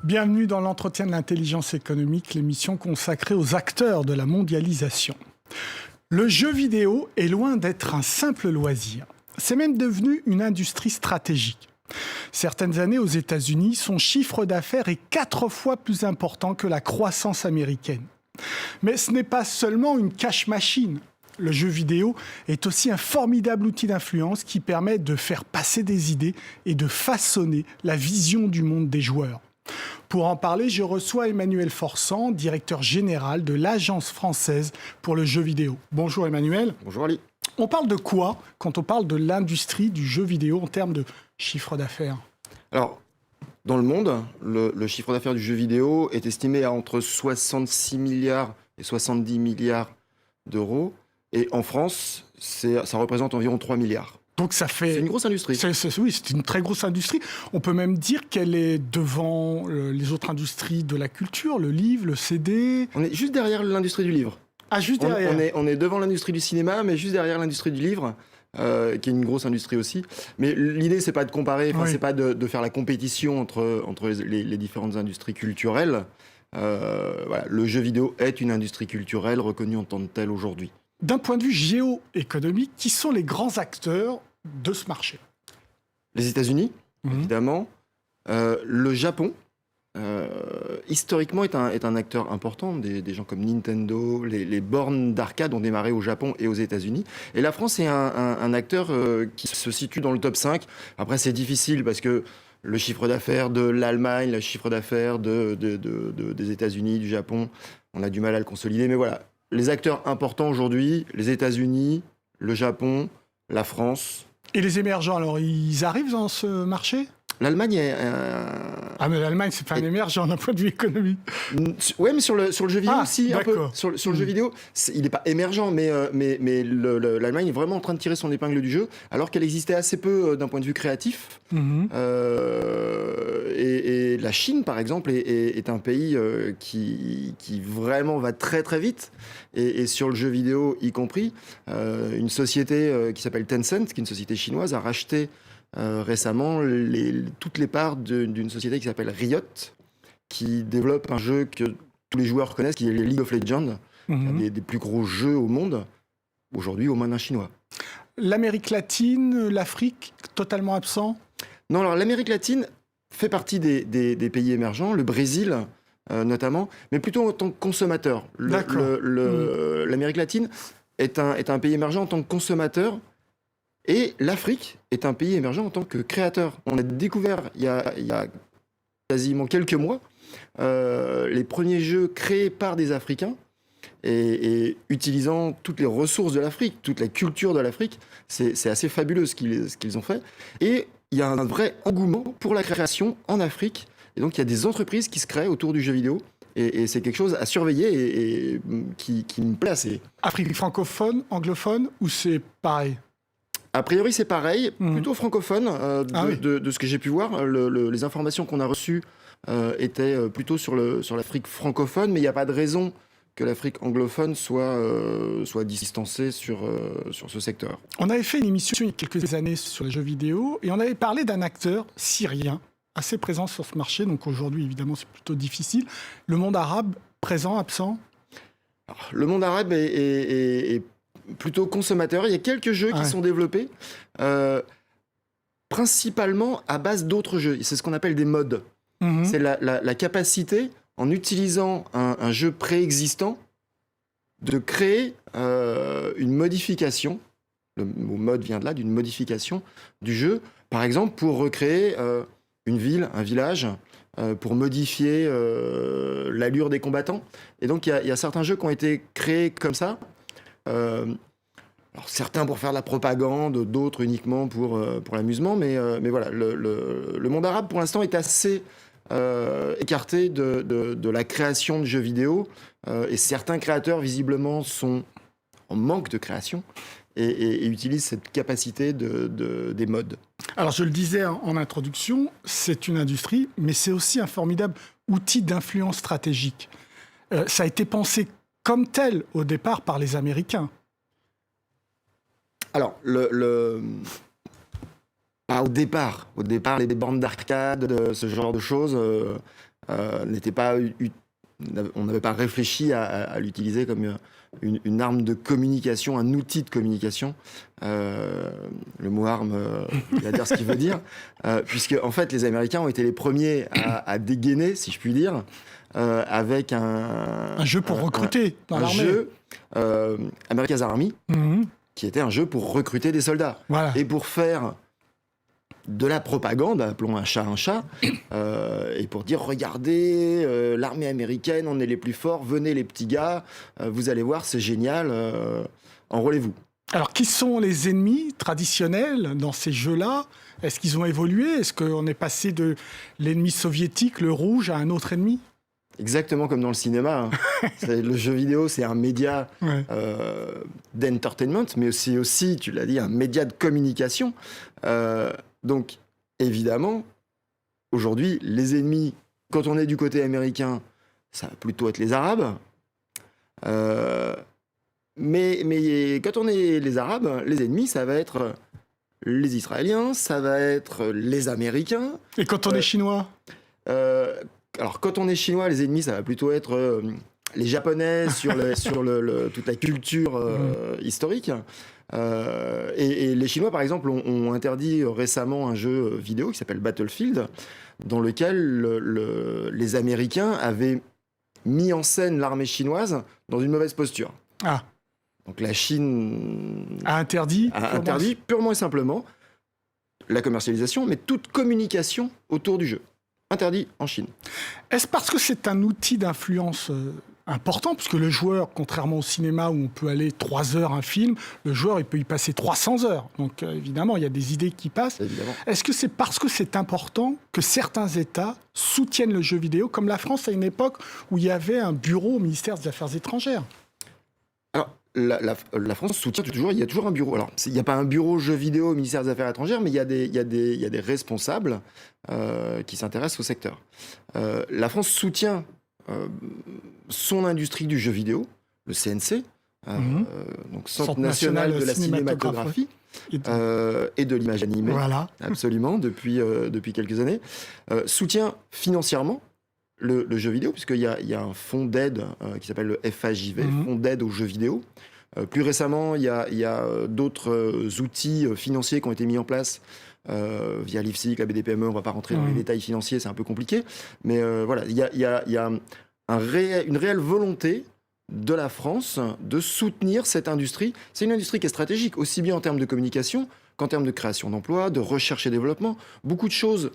Bienvenue dans l'entretien de l'intelligence économique, l'émission consacrée aux acteurs de la mondialisation. Le jeu vidéo est loin d'être un simple loisir. C'est même devenu une industrie stratégique. Certaines années aux États-Unis, son chiffre d'affaires est 4 fois plus important que la croissance américaine. Mais ce n'est pas seulement une cash machine. Le jeu vidéo est aussi un formidable outil d'influence qui permet de faire passer des idées et de façonner la vision du monde des joueurs. Pour en parler, je reçois Emmanuel Forsan, directeur général de l'Agence française pour le jeu vidéo. Bonjour Emmanuel. Bonjour Ali. On parle de quoi quand on parle de l'industrie du jeu vidéo en termes de chiffre d'affaires ? Alors, dans le monde, le chiffre d'affaires du jeu vidéo est estimé à entre 66 milliards et 70 milliards d'euros. Et en France, ça représente environ 3 milliards. Donc ça fait... C'est une grosse industrie. Oui, c'est une très grosse industrie. On peut même dire qu'elle est devant les autres industries de la culture, le livre, le CD. On est juste derrière l'industrie du livre. Ah, juste derrière. On est devant l'industrie du cinéma, mais juste derrière l'industrie du livre, qui est une grosse industrie aussi. Mais l'idée, c'est pas de comparer, c'est pas de faire la compétition entre les différentes industries culturelles. Voilà, le jeu vidéo est une industrie culturelle reconnue en tant que telle aujourd'hui. D'un point de vue géoéconomique, qui sont les grands acteurs de ce marché ? Les États-Unis, évidemment. Le Japon, historiquement, est un acteur important. Des gens comme Nintendo, les bornes d'arcade ont démarré au Japon et aux États-Unis. Et la France est un acteur qui se situe dans le top 5. Après, c'est difficile parce que le chiffre d'affaires de l'Allemagne, le chiffre d'affaires des États-Unis, du Japon, on a du mal à le consolider. Mais voilà. Les acteurs importants aujourd'hui, les États-Unis, le Japon, la France. Et les émergents, alors, ils arrivent dans ce marché ? L'Allemagne est... Ah, mais l'Allemagne, c'est pas un émergent d'un point de vue économique. Oui, mais sur le jeu vidéo aussi, un peu. Sur le jeu vidéo, il n'est pas émergent, mais l'Allemagne est vraiment en train de tirer son épingle du jeu, alors qu'elle existait assez peu d'un point de vue créatif. Et la Chine, par exemple, est un pays qui vraiment va très très vite, et sur le jeu vidéo y compris. Une société qui s'appelle Tencent, qui est une société chinoise, a racheté récemment toutes les parts d'une société qui s'appelle Riot, qui développe un jeu que tous les joueurs connaissent, qui est League of Legends, des plus gros jeux au monde, aujourd'hui aux mains d'un Chinois. L'Amérique latine, l'Afrique, totalement absent ? Non, alors l'Amérique latine fait partie des pays émergents, le Brésil notamment, mais plutôt en tant que consommateur. L'Amérique latine est un pays émergent en tant que consommateur. Et l'Afrique est un pays émergent en tant que créateur. On a découvert il y a quasiment quelques mois les premiers jeux créés par des Africains et utilisant toutes les ressources de l'Afrique, toute la culture de l'Afrique. C'est assez fabuleux ce qu'ils ont fait. Et il y a un vrai engouement pour la création en Afrique. Et donc il y a des entreprises qui se créent autour du jeu vidéo. Et c'est quelque chose à surveiller et qui me plaît assez. Afrique francophone, anglophone, ou c'est pareil ? A priori, c'est pareil, plutôt francophone, de ce que j'ai pu voir. Les informations qu'on a reçues étaient plutôt sur l'Afrique francophone, mais il n'y a pas de raison que l'Afrique anglophone soit distancée sur ce secteur. On avait fait une émission il y a quelques années sur les jeux vidéo, et on avait parlé d'un acteur syrien assez présent sur ce marché. Donc aujourd'hui, évidemment, c'est plutôt difficile. Le monde arabe, présent, absent ? Alors, le monde arabe est plutôt consommateur. Il y a quelques jeux qui sont développés, principalement à base d'autres jeux. C'est ce qu'on appelle des mods. C'est la capacité, en utilisant un jeu préexistant, de créer une modification. Le mot mode vient de là, d'une modification du jeu. Par exemple, pour recréer une ville, un village, pour modifier l'allure des combattants. Et donc, il y a certains jeux qui ont été créés comme ça. Alors certains pour faire de la propagande, d'autres uniquement pour l'amusement, mais voilà, le monde arabe pour l'instant est assez écarté de la création de jeux vidéo, et certains créateurs visiblement sont en manque de création et utilisent cette capacité des mods. Alors je le disais en introduction, c'est une industrie, mais c'est aussi un formidable outil d'influence stratégique. Ça a été pensé comme tel au départ par les Américains. Alors, pas au départ, les bandes d'arcade, ce genre de choses, n'était pas... On n'avait pas réfléchi à l'utiliser comme une arme de communication, un outil de communication. Le mot arme, il va dire ce qu'il veut dire. Puisque, en fait, les Américains ont été les premiers à dégainer, si je puis dire, avec un jeu pour recruter dans l'armée. Un jeu, America's Army, qui était un jeu pour recruter des soldats. Voilà. Et pour faire de la propagande, appelons un chat, et pour dire, regardez, l'armée américaine, on est les plus forts, venez les petits gars, vous allez voir, c'est génial, enrôlez-vous. Alors, qui sont les ennemis traditionnels dans ces jeux-là ? Est-ce qu'ils ont évolué ? Est-ce qu'on est passé de l'ennemi soviétique, le rouge, à un autre ennemi ? Exactement comme dans le cinéma. Le jeu vidéo, c'est un média d'entertainment, mais c'est aussi, tu l'as dit, un média de communication. Donc, évidemment, aujourd'hui, les ennemis, quand on est du côté américain, ça va plutôt être les Arabes. Mais quand on est les Arabes, les ennemis, ça va être les Israéliens, ça va être les Américains. Et quand on est chinois alors, quand on est chinois, les ennemis, ça va plutôt être les Japonais sur toute la culture historique. Et les Chinois, par exemple, ont interdit récemment un jeu vidéo qui s'appelle Battlefield, dans lequel les Américains avaient mis en scène l'armée chinoise dans une mauvaise posture. Ah. Donc la Chine a interdit purement et simplement la commercialisation, mais toute communication autour du jeu. Interdit en Chine. Est-ce parce que c'est un outil d'influence important ? Parce que le joueur, contrairement au cinéma où on peut aller 3 heures un film, le joueur, il peut y passer 300 heures. Donc évidemment, il y a des idées qui passent. Évidemment. Est-ce que c'est parce que c'est important que certains États soutiennent le jeu vidéo, comme la France à une époque où il y avait un bureau au ministère des Affaires étrangères ? Alors, la France soutient toujours, il y a toujours un bureau. Alors, il n'y a pas un bureau jeux vidéo au ministère des Affaires étrangères, mais il y a des responsables qui s'intéressent au secteur. La France soutient son industrie du jeu vidéo, le CNC, donc Centre national de la cinématographie et de l'image animée, voilà. Absolument, depuis quelques années, soutient financièrement le jeu vidéo, puisqu'il y a un fonds d'aide qui s'appelle le FAJV, fonds d'aide aux jeux vidéo. Plus récemment, il y a d'autres outils financiers qui ont été mis en place via l'IFSIC, la BDPME. On ne va pas rentrer dans les détails financiers, c'est un peu compliqué. Mais voilà, il y a une réelle volonté de la France de soutenir cette industrie. C'est une industrie qui est stratégique, aussi bien en termes de communication qu'en termes de création d'emplois, de recherche et développement. Beaucoup de choses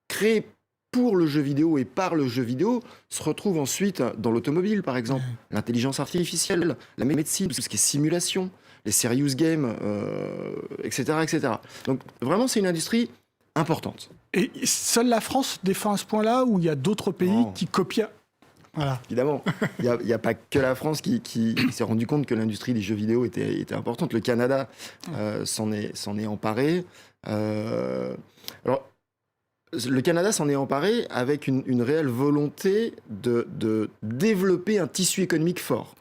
créées pour le jeu vidéo et par le jeu vidéo se retrouvent ensuite dans l'automobile, par exemple, l'intelligence artificielle, la médecine, tout ce qui est simulation, les serious games, etc., etc. Donc vraiment, c'est une industrie importante. Et seule la France défend à ce point-là, ou il y a d'autres pays qui copient ? Voilà. Évidemment, il n'y a pas que la France qui s'est rendu compte que l'industrie des jeux vidéo était importante. Le Canada s'en est emparé. Alors, le Canada s'en est emparé avec une réelle volonté de développer un tissu économique fort.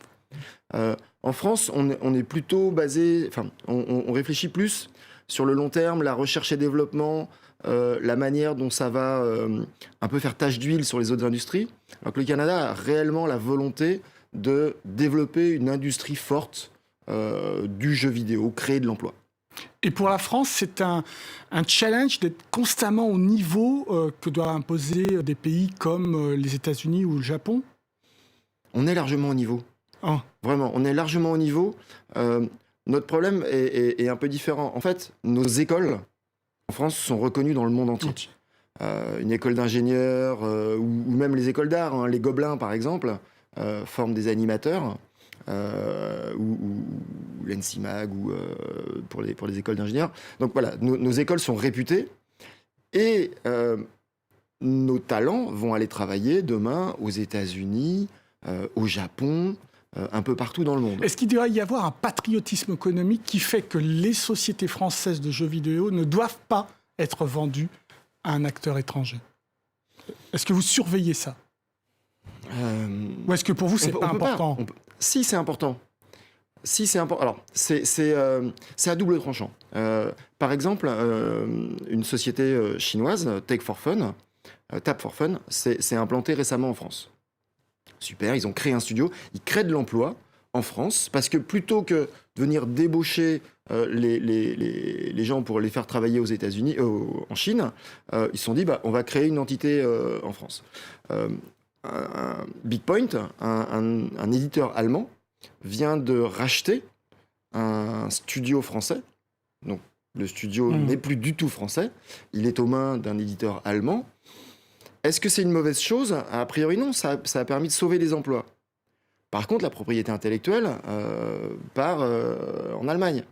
En France, on est plutôt basé... Enfin, on réfléchit plus sur le long terme, la recherche et développement, la manière dont ça va un peu faire tache d'huile sur les autres industries. Alors que le Canada a réellement la volonté de développer une industrie forte du jeu vidéo, créer de l'emploi. Et pour la France, c'est un challenge d'être constamment au niveau que doivent imposer des pays comme les États-Unis ou le Japon ? On est largement au niveau. Oh. Vraiment, on est largement au niveau. Notre problème est un peu différent. En fait, nos écoles en France sont reconnues dans le monde entier. Une école d'ingénieurs ou même les écoles d'art, les Gobelins par exemple, forment des animateurs. Ou l'ENSIMAG ou pour les écoles d'ingénieurs. Donc voilà, nos écoles sont réputées et nos talents vont aller travailler demain aux États-Unis, au Japon, un peu partout dans le monde. Est-ce qu'il doit y avoir un patriotisme économique qui fait que les sociétés françaises de jeux vidéo ne doivent pas être vendues à un acteur étranger ? Est-ce que vous surveillez ça ? Ou est-ce que pour vous, c'est pas important ? Si, c'est important. Alors, c'est à double tranchant. Par exemple, une société chinoise, Take 4 Fun, Tap for Fun, s'est implanté récemment en France. Super, ils ont créé un studio, ils créent de l'emploi en France, parce que plutôt que de venir débaucher les gens pour les faire travailler aux États-Unis, en Chine, ils se sont dit, on va créer une entité en France. BigPoint, un éditeur allemand, vient de racheter un studio français. Donc, le studio n'est plus du tout français. Il est aux mains d'un éditeur allemand. Est-ce que c'est une mauvaise chose? A priori, non. Ça a permis de sauver des emplois. Par contre, la propriété intellectuelle part en Allemagne.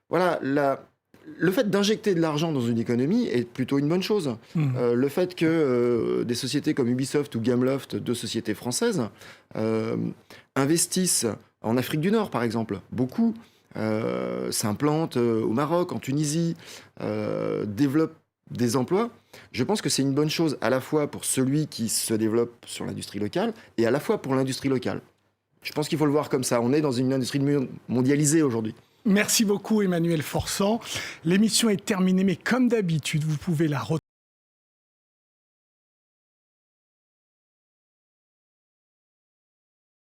Voilà, le fait d'injecter de l'argent dans une économie est plutôt une bonne chose. Le fait que des sociétés comme Ubisoft ou Gameloft, deux sociétés françaises, investissent en Afrique du Nord, par exemple, beaucoup, s'implantent au Maroc, en Tunisie, développent des emplois, je pense que c'est une bonne chose à la fois pour celui qui se développe sur l'industrie locale et à la fois pour l'industrie locale. Je pense qu'il faut le voir comme ça. On est dans une industrie mondialisée aujourd'hui. Merci beaucoup Emmanuel Forçant. L'émission est terminée, mais comme d'habitude, vous pouvez la retrouver